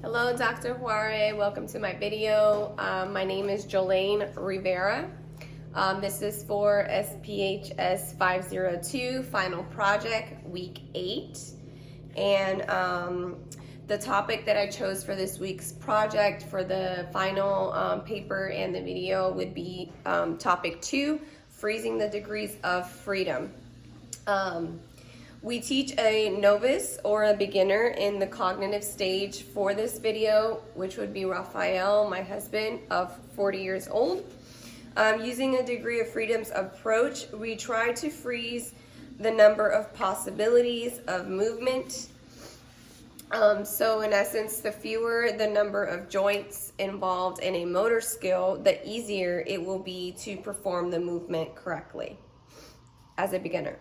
Hello, Dr. Juare. Welcome to my video. My name is Jolene Rivera. This is for SPHS 502 final project, week 8. And the topic that I chose for this week's project for the final paper and the video would be topic 2, freezing the degrees of freedom. We teach a novice or a beginner in the cognitive stage for this video, which would be Raphael, my husband, of 40 years old. Using a degree of freedom's approach, we try to freeze the number of possibilities of movement. So in essence, the fewer the number of joints involved in a motor skill, the easier it will be to perform the movement correctly as a beginner.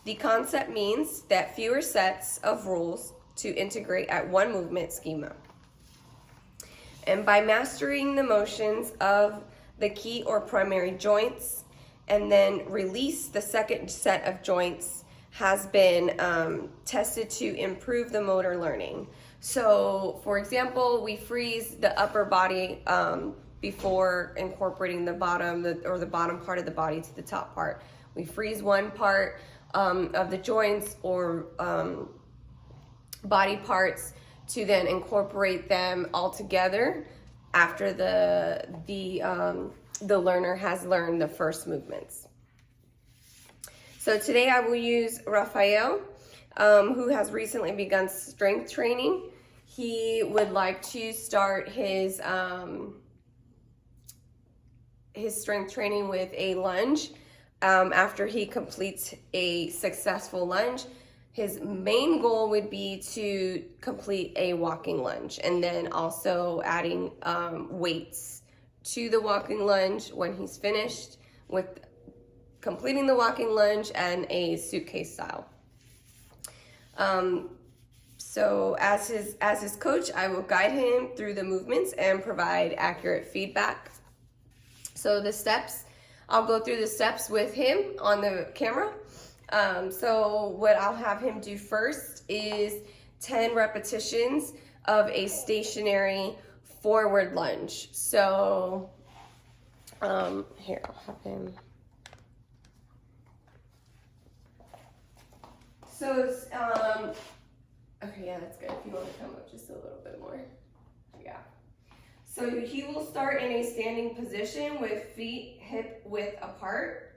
The concept means that fewer sets of rules to integrate at one movement schema. And by mastering the motions of the key or primary joints and then release the second set of joints has been tested to improve the motor learning. So for example, we freeze the upper body before incorporating the bottom or the bottom part of the body to the top part. We freeze one part of the joints or body parts to then incorporate them all together after the learner has learned the first movements. So today I will use Raphael, who has recently begun strength training. He would like to start his strength training with a lunge. After he completes a successful lunge, his main goal would be to complete a walking lunge and then also adding weights to the walking lunge when he's finished with completing the walking lunge and a suitcase style. So as his coach, I will guide him through the movements and provide accurate feedback. So the steps, I'll go through the steps with him on the camera. So what I'll have him do first is 10 repetitions of a stationary forward lunge. So here, I'll have him. So, okay, yeah, that's good. If you want to come up just a little bit more. Yeah. So he will start in a standing position with feet hip width apart.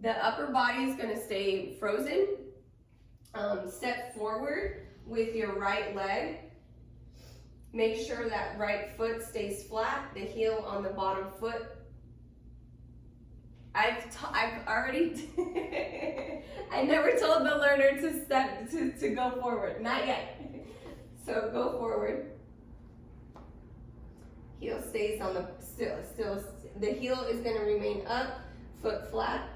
The upper body is going to stay frozen. Step forward with your right leg. Make sure that right foot stays flat, the heel on the bottom foot. I've already, I never told the learner to go forward, not yet. So go forward. Heel stays on the, still, the heel is gonna remain up, foot flat.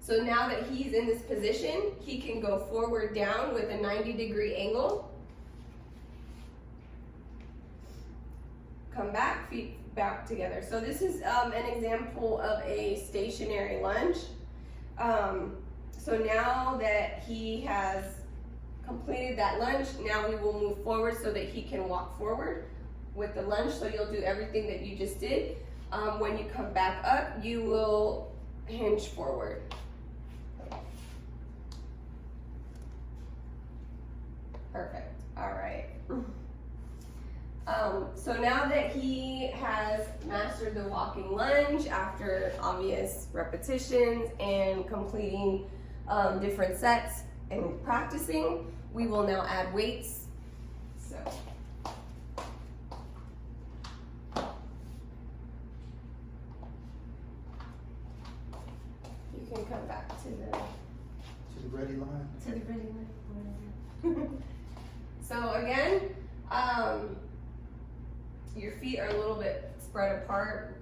So now that he's in this position, he can go forward down with a 90-degree angle. Come back, feet back together. So this is an example of a stationary lunge. So now that he has completed that lunge, now we will move forward so that he can walk forward with the lunge. So you'll do everything that you just did. When you come back up, you will hinge forward. Perfect. All right. So now that he has mastered the walking lunge after obvious repetitions and completing different sets and practicing, we will now add weights. So you can come back to the ready line. To the ready line. So again, your feet are a little bit spread apart.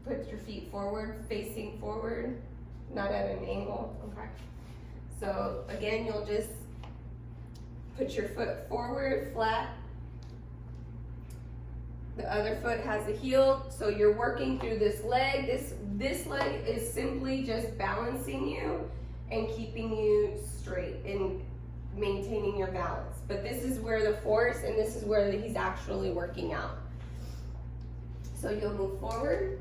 Put your feet forward, facing forward, not at an angle. Okay. So again, you'll just put your foot forward, flat. The other foot has the heel, so you're working through this leg. This leg is simply just balancing you and keeping you straight. And maintaining your balance. But this is where the force and this is where he's actually working out. So you'll move forward.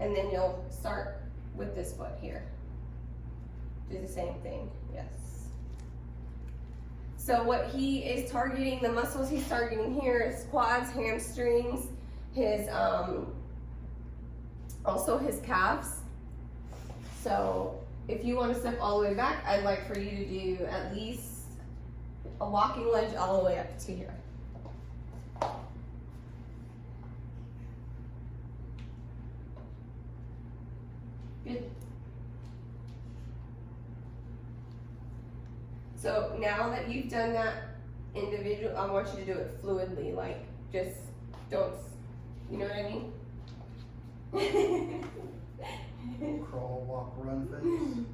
And then you'll start with this foot here. Do the same thing, yes. So what he is targeting, the muscles he's targeting here is quads, hamstrings, his, also his calves. So if you want to step all the way back, I'd like for you to do at least a walking lunge all the way up to here. Good. So now that you've done that individual, I want you to do it fluidly, like just don't, you know what I mean? Crawl, walk, run face.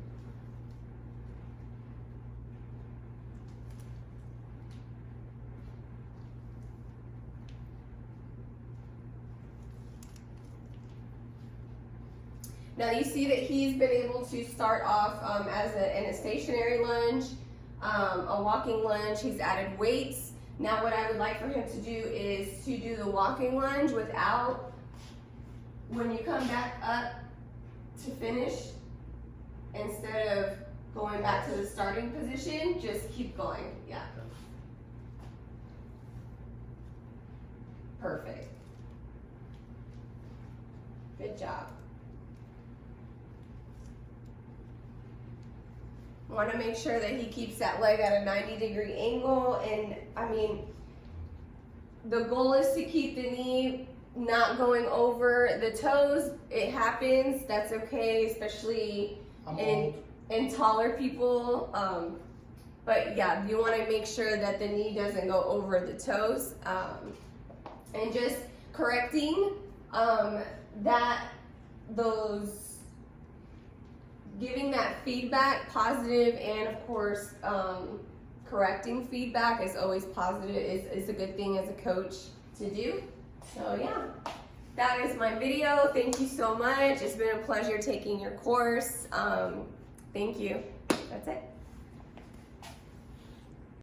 Now you see that he's been able to start off in a stationary lunge, a walking lunge. He's added weights. Now what I would like for him to do is to do the walking lunge without, when you come back up to finish, instead of going back to the starting position, just keep going, yeah. Perfect. Good job. Want to make sure that he keeps that leg at a 90-degree angle, and I mean, the goal is to keep the knee not going over the toes. It happens, that's okay, especially in taller people. But yeah, you want to make sure that the knee doesn't go over the toes, and just correcting giving that feedback, positive, and of course, correcting feedback is always positive, is a good thing as a coach to do. So yeah, that is my video. Thank you so much. It's been a pleasure taking your course. Thank you. That's it.